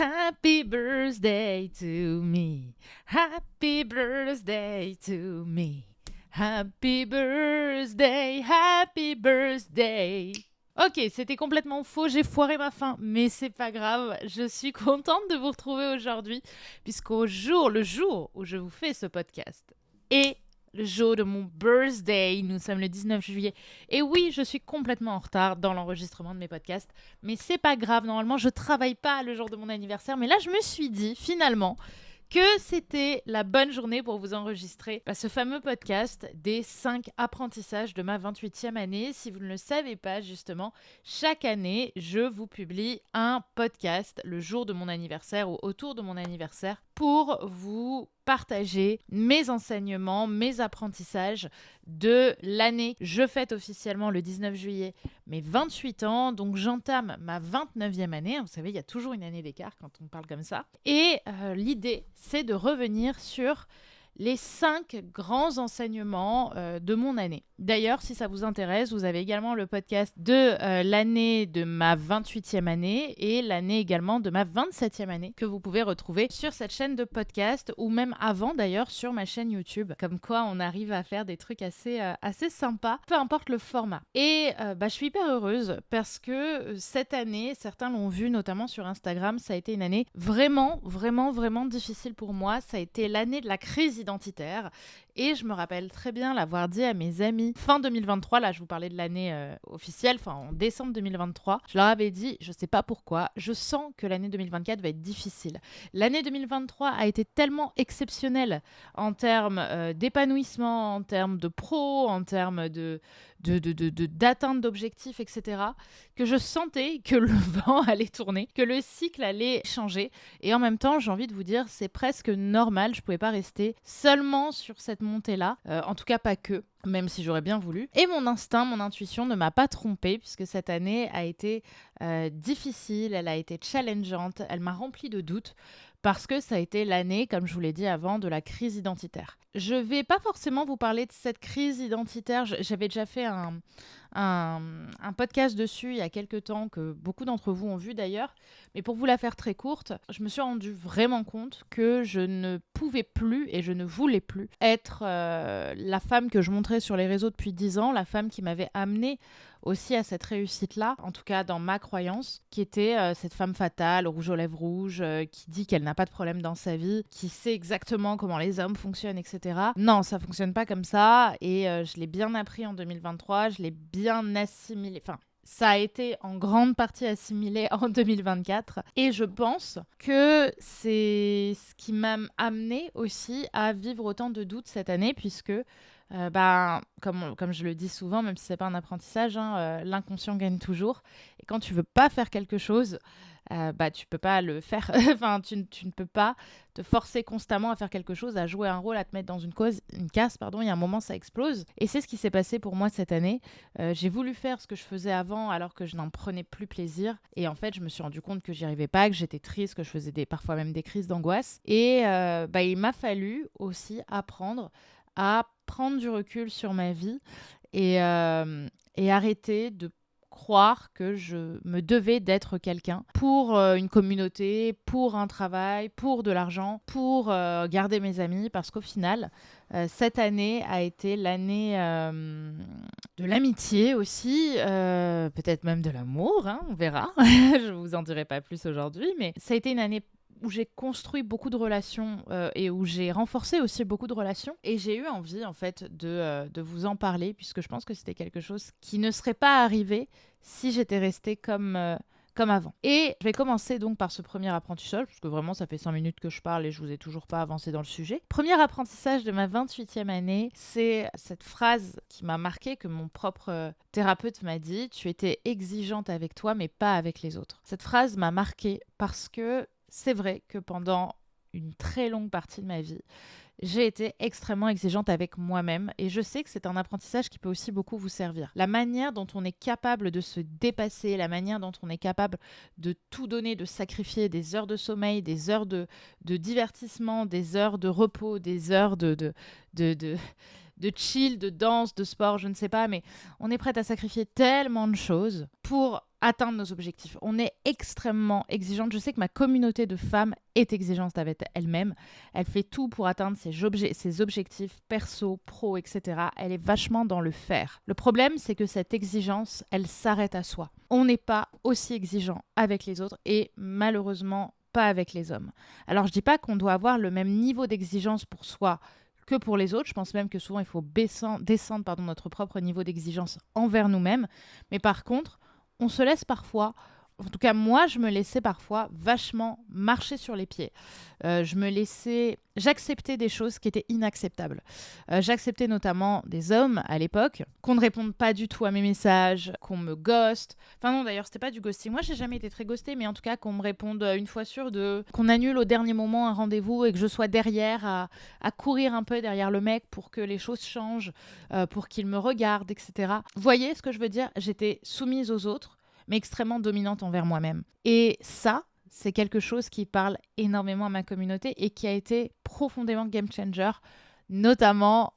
Happy birthday to me. Happy birthday to me. Happy birthday, happy birthday. Ok, c'était complètement faux, j'ai foiré ma fin, mais c'est pas grave, je suis contente de vous retrouver aujourd'hui, le jour où je vous fais ce podcast, est le jour de mon birthday. Nous sommes le 19 juillet. Et oui, je suis complètement en retard dans l'enregistrement de mes podcasts, mais c'est pas grave, normalement je travaille pas le jour de mon anniversaire, mais là je me suis dit finalement que c'était la bonne journée pour vous enregistrer ce fameux podcast des 5 apprentissages de ma 28e année. Si vous ne le savez pas, justement, chaque année, je vous publie un podcast le jour de mon anniversaire ou autour de mon anniversaire pour vous partager mes enseignements, mes apprentissages de l'année. Je fête officiellement le 19 juillet mes 28 ans, donc j'entame ma 29e année. Vous savez, il y a toujours une année d'écart quand on parle comme ça. Et l'idée, c'est de revenir sur les 5 grands enseignements de mon année. D'ailleurs, si ça vous intéresse, vous avez également le podcast de l'année de ma 28e année et l'année également de ma 27e année que vous pouvez retrouver sur cette chaîne de podcast ou même avant d'ailleurs sur ma chaîne YouTube. Comme quoi, on arrive à faire des trucs assez sympas, peu importe le format. Et je suis hyper heureuse parce que cette année, certains l'ont vu notamment sur Instagram, ça a été une année vraiment difficile pour moi. Ça a été l'année de la crise identitaire et je me rappelle très bien l'avoir dit à mes amis fin 2023, là je vous parlais de l'année officielle, en décembre 2023, je leur avais dit, je sais pas pourquoi, je sens que l'année 2024 va être difficile. L'année 2023 a été tellement exceptionnelle en termes d'épanouissement, en termes de pro, en termes d'atteinte d'objectifs, etc., que je sentais que le vent allait tourner, que le cycle allait changer. Et en même temps, j'ai envie de vous dire, c'est presque normal. Je pouvais pas rester seulement sur cette montée-là, en tout cas pas que, même si j'aurais bien voulu. Et mon instinct, mon intuition ne m'a pas trompée, puisque cette année a été difficile, elle a été challengeante, elle m'a remplie de doutes, parce que ça a été l'année, comme je vous l'ai dit avant, de la crise identitaire. Je vais pas forcément vous parler de cette crise identitaire. J'avais déjà fait un podcast dessus il y a quelques temps, que beaucoup d'entre vous ont vu d'ailleurs. Mais pour vous la faire très courte, je me suis rendu vraiment compte que je ne pouvais plus et je ne voulais plus être la femme que je montrais sur les réseaux depuis 10 ans, la femme qui m'avait amenée aussi à cette réussite-là, en tout cas dans ma croyance, qui était cette femme fatale, rouge aux lèvres rouges, qui dit qu'elle n'a pas de problème dans sa vie, qui sait exactement comment les hommes fonctionnent, etc. Non, ça fonctionne pas comme ça, et je l'ai bien appris en 2023, je l'ai bien assimilé, ça a été en grande partie assimilé en 2024. Et je pense que c'est ce qui m'a amené aussi à vivre autant de doutes cette année, puisque comme je le dis souvent, même si c'est pas un apprentissage, l'inconscient gagne toujours. Et quand tu veux pas faire quelque chose, tu peux pas le faire. Tu ne peux pas te forcer constamment à faire quelque chose, à jouer un rôle, à te mettre dans une case, il y a un moment, ça explose. Et c'est ce qui s'est passé pour moi cette année. J'ai voulu faire ce que je faisais avant alors que je n'en prenais plus plaisir. Et en fait, je me suis rendu compte que j'y arrivais pas, que j'étais triste, que je faisais parfois même des crises d'angoisse. Et il m'a fallu aussi apprendre à prendre du recul sur ma vie et arrêter de croire que je me devais d'être quelqu'un pour une communauté, pour un travail, pour de l'argent, pour garder mes amis, parce qu'au final, cette année a été l'année de l'amitié aussi, peut-être même de l'amour, on verra. Je vous en dirai pas plus aujourd'hui, mais ça a été une année où j'ai construit beaucoup de relations et où j'ai renforcé aussi beaucoup de relations. Et j'ai eu envie, en fait, de vous en parler, puisque je pense que c'était quelque chose qui ne serait pas arrivé si j'étais restée comme avant. Et je vais commencer donc par ce premier apprentissage, parce que vraiment, ça fait 5 minutes que je parle et je vous ai toujours pas avancé dans le sujet. Premier apprentissage de ma 28e année, c'est cette phrase qui m'a marquée, que mon propre thérapeute m'a dit: tu étais exigeante avec toi, mais pas avec les autres. Cette phrase m'a marquée parce que c'est vrai que pendant une très longue partie de ma vie, j'ai été extrêmement exigeante avec moi-même et je sais que c'est un apprentissage qui peut aussi beaucoup vous servir. La manière dont on est capable de se dépasser, la manière dont on est capable de tout donner, de sacrifier des heures de sommeil, des heures de divertissement, des heures de repos, des heures de chill, de danse, de sport, je ne sais pas, mais on est prête à sacrifier tellement de choses pour atteindre nos objectifs. On est extrêmement exigeante. Je sais que ma communauté de femmes est exigeante avec elle-même. Elle fait tout pour atteindre ses objectifs perso, pro, etc. Elle est vachement dans le faire. Le problème, c'est que cette exigence, elle s'arrête à soi. On n'est pas aussi exigeant avec les autres et malheureusement pas avec les hommes. Alors je dis pas qu'on doit avoir le même niveau d'exigence pour soi que pour les autres. Je pense même que souvent il faut descendre notre propre niveau d'exigence envers nous-mêmes. Mais par contre, on se laisse parfois, en tout cas moi je me laissais parfois vachement marcher sur les pieds. J'acceptais des choses qui étaient inacceptables. J'acceptais notamment des hommes à l'époque, qu'on ne réponde pas du tout à mes messages, qu'on me ghoste. Enfin non, d'ailleurs c'était pas du ghosting. Moi j'ai jamais été très ghostée, mais en tout cas qu'on me réponde une fois sur deux, qu'on annule au dernier moment un rendez-vous et que je sois derrière à courir un peu derrière le mec pour que les choses changent, pour qu'il me regarde, etc. Vous voyez ce que je veux dire? J'étais soumise aux autres, mais extrêmement dominante envers moi-même. Et ça, c'est quelque chose qui parle énormément à ma communauté et qui a été profondément game changer, notamment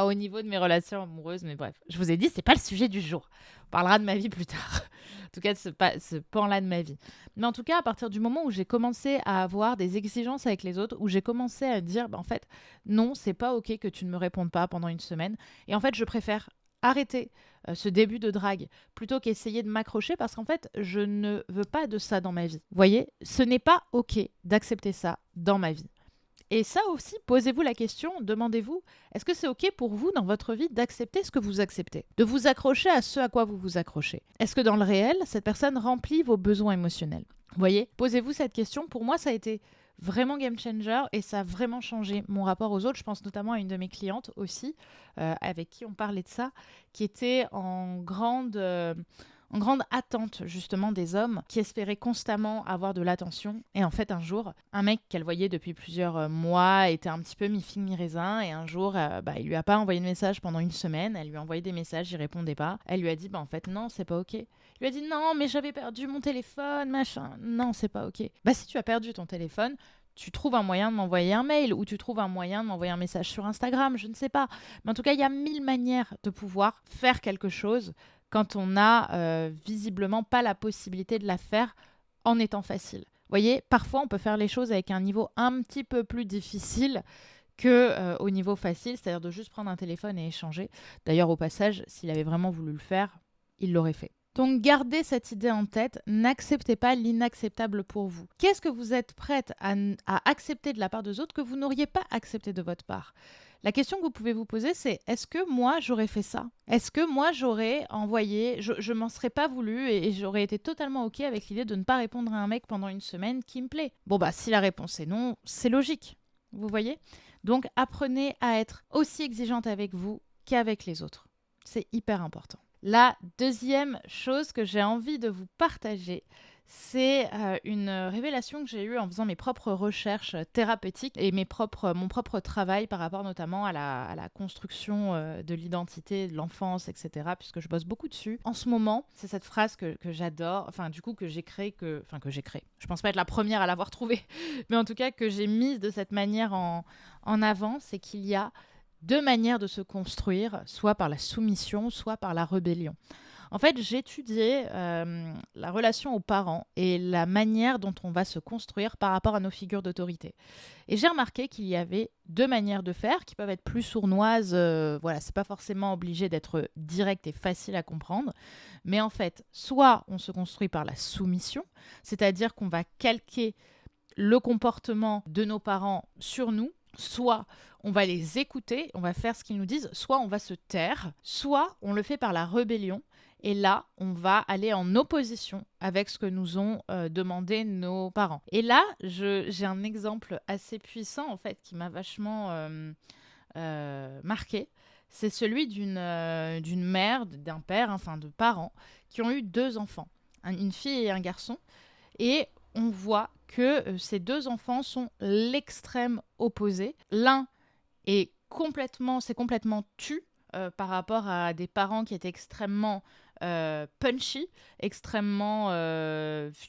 au niveau de mes relations amoureuses. Mais bref, je vous ai dit, c'est pas le sujet du jour. On parlera de ma vie plus tard. En tout cas, de ce pan-là de ma vie. Mais en tout cas, à partir du moment où j'ai commencé à avoir des exigences avec les autres, où j'ai commencé à dire, en fait, non, c'est pas OK que tu ne me répondes pas pendant une semaine. Et en fait, je préfère arrêter ce début de drague plutôt qu'essayer de m'accrocher parce qu'en fait, je ne veux pas de ça dans ma vie. Vous voyez, ce n'est pas OK d'accepter ça dans ma vie. Et ça aussi, posez-vous la question, demandez-vous, est-ce que c'est OK pour vous dans votre vie d'accepter ce que vous acceptez? De vous accrocher à ce à quoi vous vous accrochez? Est-ce que dans le réel, cette personne remplit vos besoins émotionnels? Vous voyez, posez-vous cette question. Pour moi, ça a été vraiment game changer et ça a vraiment changé mon rapport aux autres. Je pense notamment à une de mes clientes aussi, avec qui on parlait de ça, qui était en grande attente justement des hommes qui espéraient constamment avoir de l'attention. Et en fait, un jour, un mec qu'elle voyait depuis plusieurs mois était un petit peu mi-figue mi-raisin. Et un jour, il lui a pas envoyé de message pendant une semaine. Elle lui a envoyé des messages, il répondait pas. Elle lui a dit, en fait, non, c'est pas OK. Il lui a dit, non, mais j'avais perdu mon téléphone, machin. Non, c'est pas OK. Si tu as perdu ton téléphone, tu trouves un moyen de m'envoyer un mail ou tu trouves un moyen de m'envoyer un message sur Instagram, je ne sais pas. Mais en tout cas, il y a 1000 manières de pouvoir faire quelque chose quand on n'a visiblement pas la possibilité de la faire en étant facile. Vous voyez, parfois on peut faire les choses avec un niveau un petit peu plus difficile qu'au niveau facile, c'est-à-dire de juste prendre un téléphone et échanger. D'ailleurs, au passage, s'il avait vraiment voulu le faire, il l'aurait fait. Donc gardez cette idée en tête, n'acceptez pas l'inacceptable pour vous. Qu'est-ce que vous êtes prête à accepter de la part des autres que vous n'auriez pas accepté de votre part? La question que vous pouvez vous poser, c'est est-ce que moi j'aurais fait ça? Est-ce que moi j'aurais envoyé, je m'en serais pas voulu et j'aurais été totalement OK avec l'idée de ne pas répondre à un mec pendant une semaine qui me plaît? Si la réponse est non, c'est logique. Vous voyez? Donc apprenez à être aussi exigeante avec vous qu'avec les autres. C'est hyper important. La deuxième chose que j'ai envie de vous partager, c'est une révélation que j'ai eue en faisant mes propres recherches thérapeutiques et mon propre travail par rapport notamment à la construction de l'identité, de l'enfance, etc. Puisque je bosse beaucoup dessus. En ce moment, c'est cette phrase que j'adore, que j'ai créée. Je pense pas être la première à l'avoir trouvée, mais en tout cas que j'ai mise de cette manière en avant, c'est qu'il y a deux manières de se construire, soit par la soumission, soit par la rébellion. En fait, j'étudiais la relation aux parents et la manière dont on va se construire par rapport à nos figures d'autorité. Et j'ai remarqué qu'il y avait deux manières de faire qui peuvent être plus sournoises. C'est pas forcément obligé d'être direct et facile à comprendre. Mais en fait, soit on se construit par la soumission, c'est-à-dire qu'on va calquer le comportement de nos parents sur nous, soit on va les écouter, on va faire ce qu'ils nous disent, soit on va se taire, soit on le fait par la rébellion. Et là, on va aller en opposition avec ce que nous ont demandé nos parents. Et là, j'ai un exemple assez puissant, en fait, qui m'a vachement marqué. C'est celui d'une mère, d'un père, de parents, qui ont eu 2 enfants, une fille et un garçon. Et on voit que ces 2 enfants sont l'extrême opposé. L'un s'est complètement tu par rapport à des parents qui étaient extrêmement punchy, extrêmement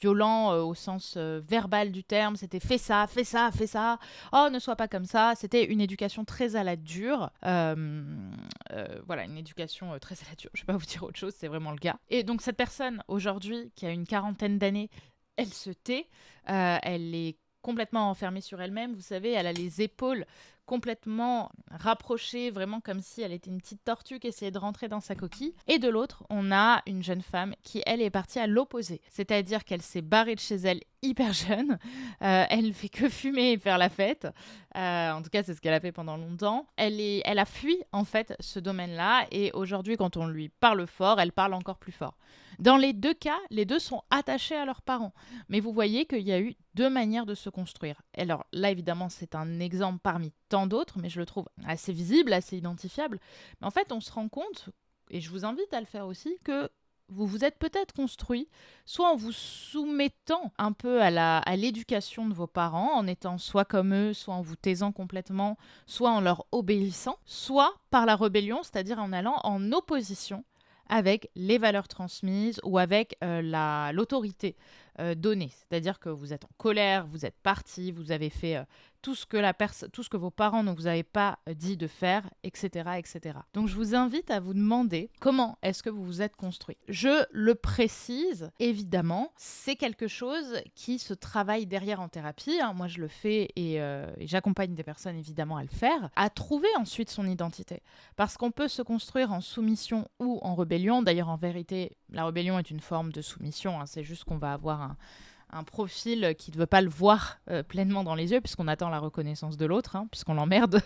violent au sens verbal du terme. C'était fais ça, fais ça, fais ça. Oh, ne sois pas comme ça. C'était une éducation très à la dure. Voilà, une éducation très à la dure. Je ne vais pas vous dire autre chose, c'est vraiment le cas. Et donc cette personne, aujourd'hui, qui a une quarantaine d'années, elle se tait. Elle est complètement enfermée sur elle-même. Vous savez, elle a les épaules complètement rapprochée, vraiment comme si elle était une petite tortue qui essayait de rentrer dans sa coquille. Et de l'autre, on a une jeune femme qui, elle, est partie à l'opposé. C'est-à-dire qu'elle s'est barrée de chez elle hyper jeune. Elle ne fait que fumer et faire la fête. En tout cas, c'est ce qu'elle a fait pendant longtemps. Elle a fui, en fait, ce domaine-là. Et aujourd'hui, quand on lui parle fort, elle parle encore plus fort. Dans les deux cas, les deux sont attachés à leurs parents. Mais vous voyez qu'il y a eu deux manières de se construire. Alors là, évidemment, c'est un exemple parmi tant d'autres, mais je le trouve assez visible, assez identifiable. Mais en fait, on se rend compte, et je vous invite à le faire aussi, que vous vous êtes peut-être construit, soit en vous soumettant un peu à l'éducation de vos parents, en étant soit comme eux, soit en vous taisant complètement, soit en leur obéissant, soit par la rébellion, c'est-à-dire en allant en opposition avec les valeurs transmises ou avec l'autorité donnée. C'est-à-dire que vous êtes en colère, vous êtes parti, vous avez fait tout ce que vos parents ne vous avaient pas dit de faire, etc., etc. Donc je vous invite à vous demander comment est-ce que vous vous êtes construit. Je le précise, évidemment, c'est quelque chose qui se travaille derrière en thérapie. Moi, je le fais et j'accompagne des personnes, évidemment, à le faire, à trouver ensuite son identité. Parce qu'on peut se construire en soumission ou en rébellion. D'ailleurs, en vérité, la rébellion est une forme de soumission. C'est juste qu'on va avoir un profil qui ne veut pas le voir pleinement dans les yeux, puisqu'on attend la reconnaissance de l'autre, puisqu'on l'emmerde.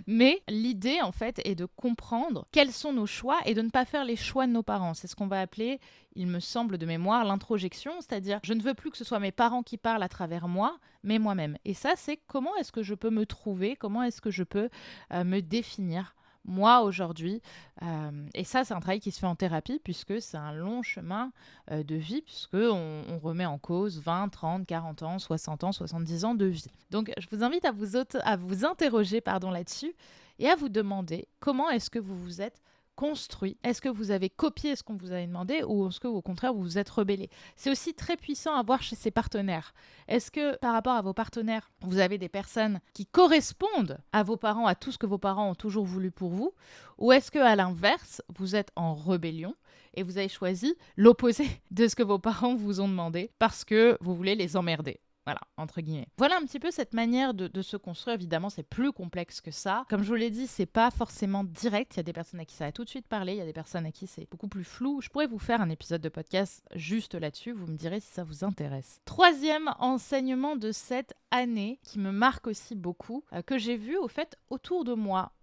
Mais l'idée, en fait, est de comprendre quels sont nos choix et de ne pas faire les choix de nos parents. C'est ce qu'on va appeler, il me semble de mémoire, l'introjection, c'est-à-dire je ne veux plus que ce soit mes parents qui parlent à travers moi, mais moi-même. Et ça, c'est comment est-ce que je peux me trouver, comment est-ce que je peux me définir moi aujourd'hui. Et ça, c'est un travail qui se fait en thérapie puisque c'est un long chemin de vie, puisqu'on remet en cause 20, 30, 40 ans, 60 ans, 70 ans de vie. Donc, je vous invite à vous interroger là-dessus et à vous demander comment est-ce que vous vous êtes construit. Est-ce que vous avez copié ce qu'on vous avait demandé ou est-ce que, au contraire, vous vous êtes rebellé? C'est aussi très puissant à voir chez ses partenaires. Est-ce que, par rapport à vos partenaires, vous avez des personnes qui correspondent à vos parents, à tout ce que vos parents ont toujours voulu pour vous? Ou est-ce que, à l'inverse, vous êtes en rébellion et vous avez choisi l'opposé de ce que vos parents vous ont demandé parce que vous voulez les emmerder? Voilà, entre guillemets. Voilà un petit peu cette manière de se construire. Évidemment, c'est plus complexe que ça. Comme je vous l'ai dit, c'est pas forcément direct. Il y a des personnes à qui ça va tout de suite parler. Il y a des personnes à qui c'est beaucoup plus flou. Je pourrais vous faire un épisode de podcast juste là-dessus. Vous me direz si ça vous intéresse. Troisième enseignement de cette année qui me marque aussi beaucoup, que j'ai vu au fait autour de moi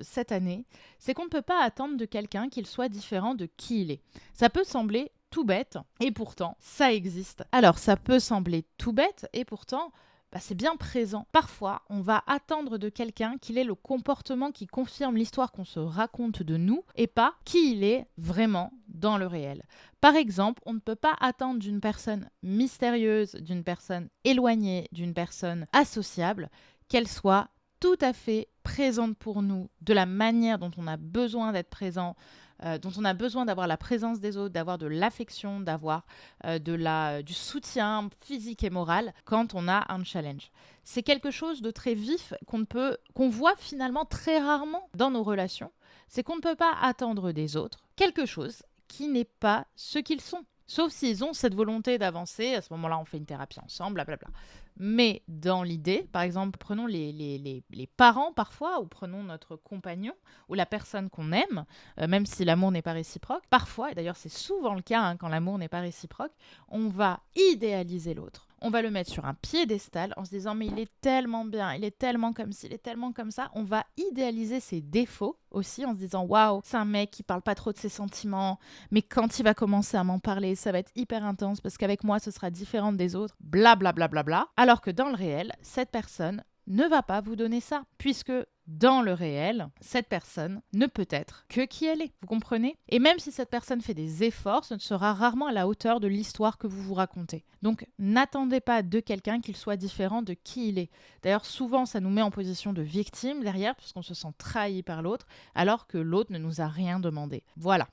cette année, c'est qu'on ne peut pas attendre de quelqu'un qu'il soit différent de qui il est. Ça peut sembler tout bête, et pourtant, ça existe. Alors, ça peut sembler tout bête, et pourtant, c'est bien présent. Parfois, on va attendre de quelqu'un qu'il ait le comportement qui confirme l'histoire qu'on se raconte de nous, et pas qui il est vraiment dans le réel. Par exemple, on ne peut pas attendre d'une personne mystérieuse, d'une personne éloignée, d'une personne associable, qu'elle soit tout à fait présente pour nous, de la manière dont on a besoin d'être présent, dont on a besoin d'avoir la présence des autres, d'avoir de l'affection, d'avoir du soutien physique et moral quand on a un challenge. C'est quelque chose de très vif qu'on voit finalement très rarement dans nos relations. C'est qu'on ne peut pas attendre des autres quelque chose qui n'est pas ce qu'ils sont. Sauf s'ils ont cette volonté d'avancer, à ce moment-là, on fait une thérapie ensemble, blablabla. Mais dans l'idée, par exemple, prenons les parents parfois, ou prenons notre compagnon, ou la personne qu'on aime, même si l'amour n'est pas réciproque. Parfois, et d'ailleurs c'est souvent le cas quand l'amour n'est pas réciproque, on va idéaliser l'autre. On va le mettre sur un piédestal en se disant « mais il est tellement bien, il est tellement comme ci, il est tellement comme ça ». On va idéaliser ses défauts aussi en se disant « waouh, c'est un mec qui parle pas trop de ses sentiments, mais quand il va commencer à m'en parler, ça va être hyper intense parce qu'avec moi, ce sera différent des autres, blablabla. Bla, bla, bla, bla. » Alors que dans le réel, cette personne ne va pas vous donner ça, puisque dans le réel, cette personne ne peut être que qui elle est. Vous comprenez? Et même si cette personne fait des efforts, ce ne sera rarement à la hauteur de l'histoire que vous vous racontez. Donc, n'attendez pas de quelqu'un qu'il soit différent de qui il est. D'ailleurs, souvent, ça nous met en position de victime derrière, puisqu'on se sent trahi par l'autre, alors que l'autre ne nous a rien demandé. Voilà.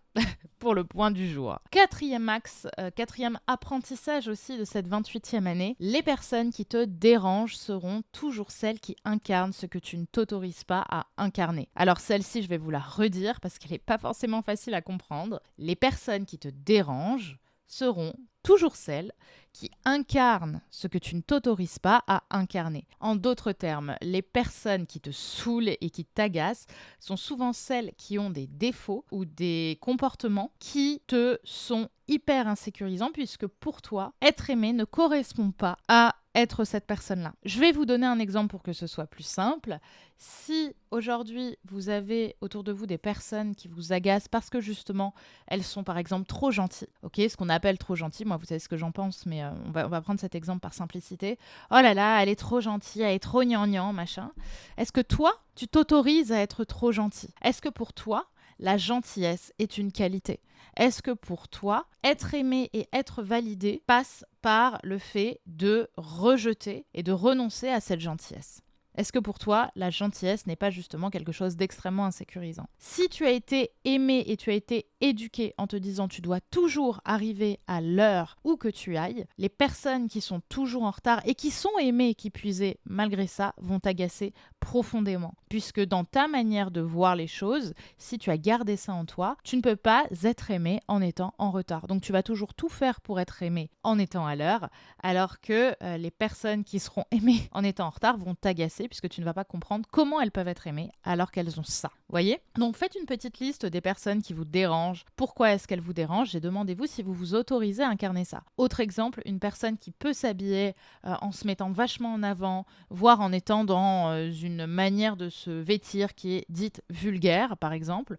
pour le point du jour. Quatrième axe, quatrième apprentissage aussi de cette 28e année, les personnes qui te dérangent seront toujours celles qui incarnent ce que tu ne t'autorises pas à incarner. Alors celle-ci, je vais vous la redire parce qu'elle n'est pas forcément facile à comprendre. Les personnes qui te dérangent seront toujours celles qui incarnent ce que tu ne t'autorises pas à incarner. En d'autres termes, les personnes qui te saoulent et qui t'agacent sont souvent celles qui ont des défauts ou des comportements qui te sont hyper insécurisants puisque pour toi, être aimé ne correspond pas à être cette personne-là. Je vais vous donner un exemple pour que ce soit plus simple. Si aujourd'hui vous avez autour de vous des personnes qui vous agacent parce que justement elles sont par exemple trop gentilles, ok, ce qu'on appelle trop gentilles, moi vous savez ce que j'en pense, mais on va prendre cet exemple par simplicité. Oh là là, elle est trop gentille, elle est trop gnangnan, machin. Est-ce que toi, tu t'autorises à être trop gentil? Est-ce que pour toi, la gentillesse est une qualité? Est-ce que pour toi, être aimé et être validé passe par le fait de rejeter et de renoncer à cette gentillesse? Est-ce que pour toi, la gentillesse n'est pas justement quelque chose d'extrêmement insécurisant? Si tu as été aimé et tu as été éduqué en te disant tu dois toujours arriver à l'heure où que tu ailles, les personnes qui sont toujours en retard et qui sont aimées et qui puisaient malgré ça vont t'agacer profondément. Puisque dans ta manière de voir les choses, si tu as gardé ça en toi, tu ne peux pas être aimé en étant en retard. Donc tu vas toujours tout faire pour être aimé en étant à l'heure, alors que les personnes qui seront aimées en étant en retard vont t'agacer puisque tu ne vas pas comprendre comment elles peuvent être aimées alors qu'elles ont ça. Voyez? Donc faites une petite liste des personnes qui vous dérangent. Pourquoi est-ce qu'elles vous dérangent? Et demandez-vous si vous vous autorisez à incarner ça. Autre exemple, une personne qui peut s'habiller en se mettant vachement en avant, voire en étant dans une manière de se vêtir qui est dite vulgaire, par exemple.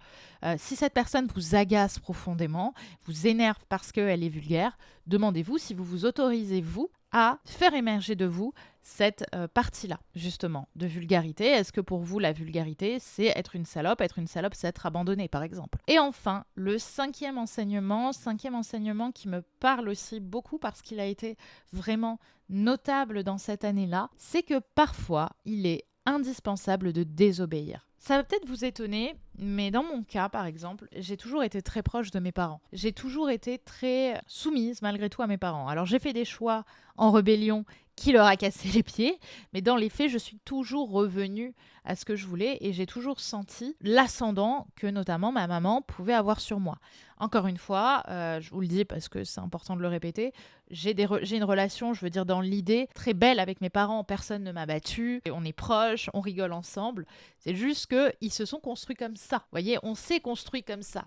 Si cette personne vous agace profondément, vous énerve parce qu'elle est vulgaire, demandez-vous si vous vous autorisez, vous, à faire émerger de vous cette partie-là, justement, de vulgarité. Est-ce que pour vous, la vulgarité, c'est être une salope? Être une salope, c'est être abandonné, par exemple. Et enfin, le cinquième enseignement qui me parle aussi beaucoup parce qu'il a été vraiment notable dans cette année-là, c'est que parfois, il est indispensable de désobéir. Ça va peut-être vous étonner, mais dans mon cas, par exemple, j'ai toujours été très proche de mes parents. J'ai toujours été très soumise, malgré tout, à mes parents. Alors, j'ai fait des choix en rébellion qui leur a cassé les pieds, mais dans les faits, je suis toujours revenue à ce que je voulais et j'ai toujours senti l'ascendant que, notamment, ma maman pouvait avoir sur moi. Encore une fois, je vous le dis parce que c'est important de le répéter, j'ai une relation, je veux dire, dans l'idée, très belle avec mes parents. Personne ne m'a battue, on est proches, on rigole ensemble. C'est juste qu'ils se sont construits comme ça. Vous voyez, on s'est construit comme ça.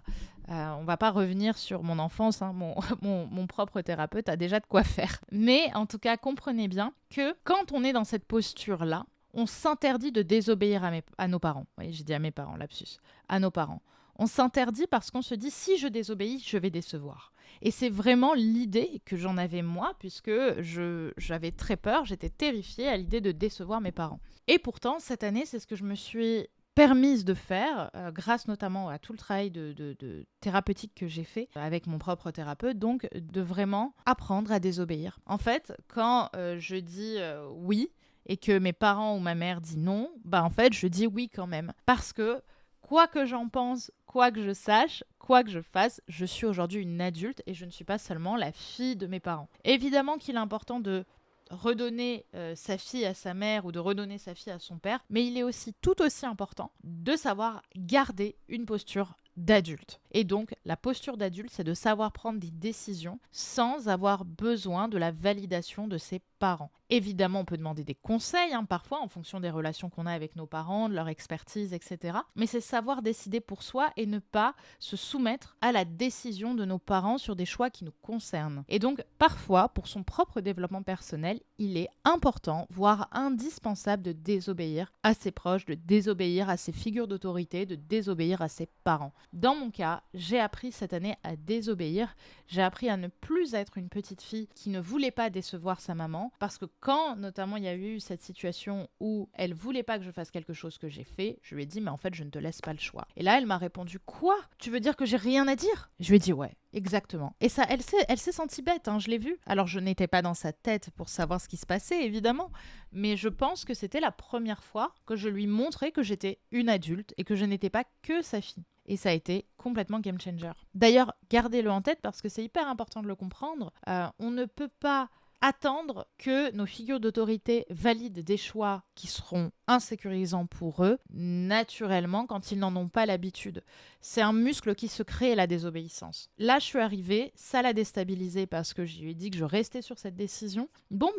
On va pas revenir sur mon enfance, hein. Mon propre thérapeute a déjà de quoi faire. Mais en tout cas, comprenez bien que quand on est dans cette posture-là, on s'interdit de désobéir à nos parents. Oui, j'ai dit à mes parents, lapsus. À nos parents. On s'interdit parce qu'on se dit, si je désobéis, je vais décevoir. Et c'est vraiment l'idée que j'en avais moi, puisque j'avais très peur, j'étais terrifiée à l'idée de décevoir mes parents. Et pourtant, cette année, c'est ce que je me suis permise de faire, grâce notamment à tout le travail de thérapeutique que j'ai fait avec mon propre thérapeute, donc de vraiment apprendre à désobéir. En fait, quand je dis oui et que mes parents ou ma mère dit non, bah en fait, je dis oui quand même. Parce que quoi que j'en pense, quoi que je sache, quoi que je fasse, je suis aujourd'hui une adulte et je ne suis pas seulement la fille de mes parents. Évidemment qu'il est important de redonner sa fille à sa mère ou de redonner sa fille à son père, mais il est aussi tout aussi important de savoir garder une posture d'adulte. Et donc, la posture d'adulte, c'est de savoir prendre des décisions sans avoir besoin de la validation de ses parents. Évidemment, on peut demander des conseils, parfois, en fonction des relations qu'on a avec nos parents, de leur expertise, etc. Mais c'est savoir décider pour soi et ne pas se soumettre à la décision de nos parents sur des choix qui nous concernent. Et donc, parfois, pour son propre développement personnel, il est important, voire indispensable de désobéir à ses proches, de désobéir à ses figures d'autorité, de désobéir à ses parents. Dans mon cas, j'ai appris cette année à désobéir. J'ai appris à ne plus être une petite fille qui ne voulait pas décevoir sa maman. Parce que quand, notamment, il y a eu cette situation où elle voulait pas que je fasse quelque chose que j'ai fait, je lui ai dit, mais en fait, je ne te laisse pas le choix. Et là, elle m'a répondu, quoi? Tu veux dire que j'ai rien à dire? Je lui ai dit, ouais. Exactement. Et ça, elle s'est sentie bête, je l'ai vu. Alors, je n'étais pas dans sa tête pour savoir ce qui se passait, évidemment. Mais je pense que c'était la première fois que je lui montrais que j'étais une adulte et que je n'étais pas que sa fille. et ça a été complètement game changer. D'ailleurs, gardez-le en tête parce que c'est hyper important de le comprendre. On ne peut pas attendre que nos figures d'autorité valident des choix qui seront insécurisants pour eux, naturellement, quand ils n'en ont pas l'habitude. C'est un muscle qui se crée, la désobéissance. Là, je suis arrivée, ça l'a déstabilisée parce que je lui ai dit que je restais sur cette décision. Bon,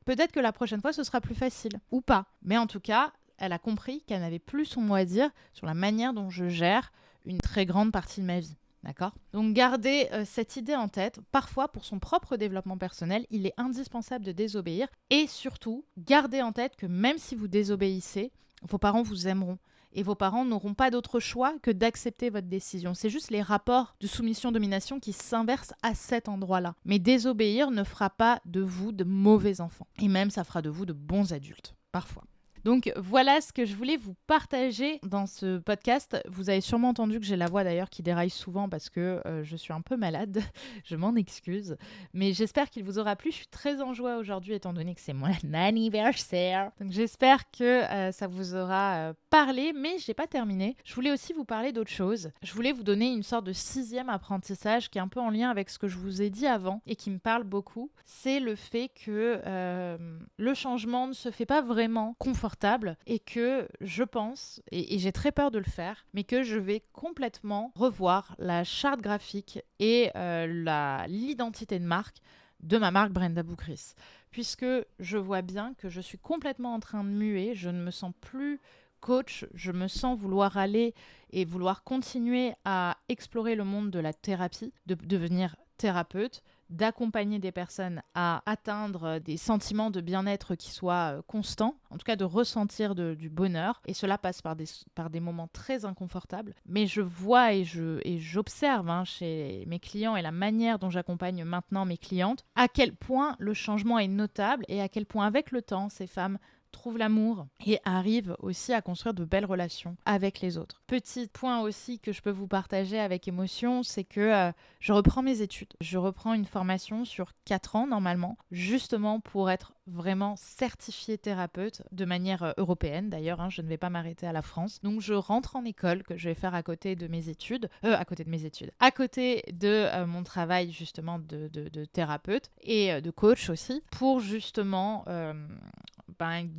peut-être que la prochaine fois, ce sera plus facile, ou pas. Mais en tout cas, elle a compris qu'elle n'avait plus son mot à dire sur la manière dont je gère une très grande partie de ma vie. D'accord ? Donc gardez cette idée en tête. Parfois, pour son propre développement personnel, il est indispensable de désobéir. Et surtout, gardez en tête que même si vous désobéissez, vos parents vous aimeront. Et vos parents n'auront pas d'autre choix que d'accepter votre décision. C'est juste les rapports de soumission-domination qui s'inversent à cet endroit-là. Mais désobéir ne fera pas de vous de mauvais enfants. Et même, ça fera de vous de bons adultes. Parfois. Donc voilà ce que je voulais vous partager dans ce podcast. Vous avez sûrement entendu que j'ai la voix d'ailleurs qui déraille souvent parce que je suis un peu malade. Je m'en excuse. Mais j'espère qu'il vous aura plu. Je suis très en joie aujourd'hui étant donné que c'est mon anniversaire. Donc j'espère que ça vous aura parlé. Mais je n'ai pas terminé. Je voulais aussi vous parler d'autre chose. Je voulais vous donner une sorte de 6e apprentissage qui est un peu en lien avec ce que je vous ai dit avant et qui me parle beaucoup. C'est le fait que le changement ne se fait pas vraiment confortable et que je pense, et j'ai très peur de le faire, mais que je vais complètement revoir la charte graphique et l'identité de marque de ma marque Brenda Boucris. Puisque je vois bien que je suis complètement en train de muer, je ne me sens plus coach, je me sens vouloir aller et vouloir continuer à explorer le monde de la thérapie, de devenir thérapeute, d'accompagner des personnes à atteindre des sentiments de bien-être qui soient constants, en tout cas de ressentir du bonheur. Et cela passe par des moments très inconfortables. Mais je vois et j'observe chez mes clients et la manière dont j'accompagne maintenant mes clientes, à quel point le changement est notable et à quel point avec le temps, ces femmes trouvent l'amour et arrivent aussi à construire de belles relations avec les autres. Petit point aussi que je peux vous partager avec émotion, c'est que je reprends mes études. Je reprends une formation sur 4 ans normalement, justement pour être vraiment certifiée thérapeute de manière européenne d'ailleurs, je ne vais pas m'arrêter à la France. Donc je rentre en école que je vais faire à côté de mes études, à côté de mon travail justement de thérapeute et de coach aussi, pour justement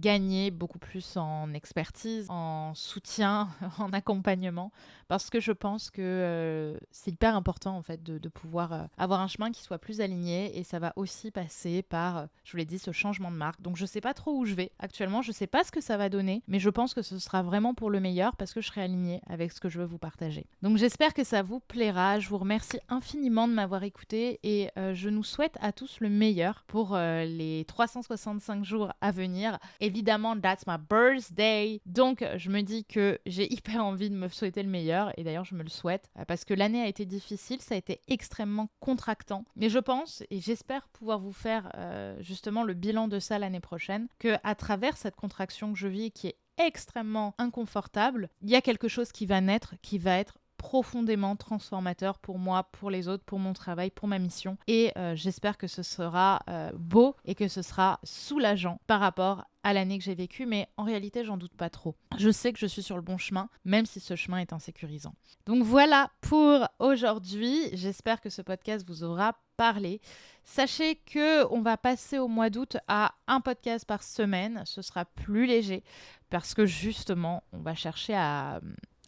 gagner beaucoup plus en expertise, en soutien, en accompagnement, parce que je pense que c'est hyper important en fait de pouvoir avoir un chemin qui soit plus aligné, et ça va aussi passer par, je vous l'ai dit, ce changement de marque. Donc je sais pas trop où je vais actuellement, je sais pas ce que ça va donner, mais je pense que ce sera vraiment pour le meilleur parce que je serai alignée avec ce que je veux vous partager. Donc j'espère que ça vous plaira. Je vous remercie infiniment de m'avoir écouté et je nous souhaite à tous le meilleur pour les 365 jours à venir. Évidemment, that's my birthday. Donc je me dis que j'ai hyper envie de me souhaiter le meilleur, et d'ailleurs je me le souhaite parce que l'année a été difficile, ça a été extrêmement contractant, mais je pense et j'espère pouvoir vous faire justement le bilan de ça l'année prochaine, que à travers cette contraction que je vis qui est extrêmement inconfortable, il y a quelque chose qui va naître, qui va être profondément transformateur pour moi, pour les autres, pour mon travail, pour ma mission, et j'espère que ce sera beau et que ce sera soulageant par rapport à l'année que j'ai vécue, mais en réalité j'en doute pas trop. Je sais que je suis sur le bon chemin, même si ce chemin est insécurisant. Donc voilà pour aujourd'hui, j'espère que ce podcast vous aura parlé. Sachez que on va passer au mois d'août à un podcast par semaine, ce sera plus léger, parce que justement on va chercher à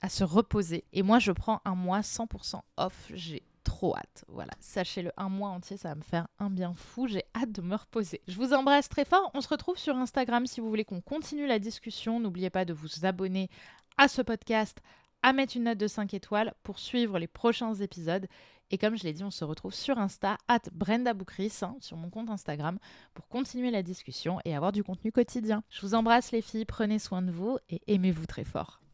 se reposer. Et moi, je prends un mois 100% off. J'ai trop hâte. Voilà, sachez-le, un mois entier, ça va me faire un bien fou. J'ai hâte de me reposer. Je vous embrasse très fort. On se retrouve sur Instagram si vous voulez qu'on continue la discussion. N'oubliez pas de vous abonner à ce podcast, à mettre une note de 5 étoiles pour suivre les prochains épisodes. Et comme je l'ai dit, on se retrouve sur Insta, @BrendaBoucris, sur mon compte Instagram, pour continuer la discussion et avoir du contenu quotidien. Je vous embrasse les filles, prenez soin de vous et aimez-vous très fort.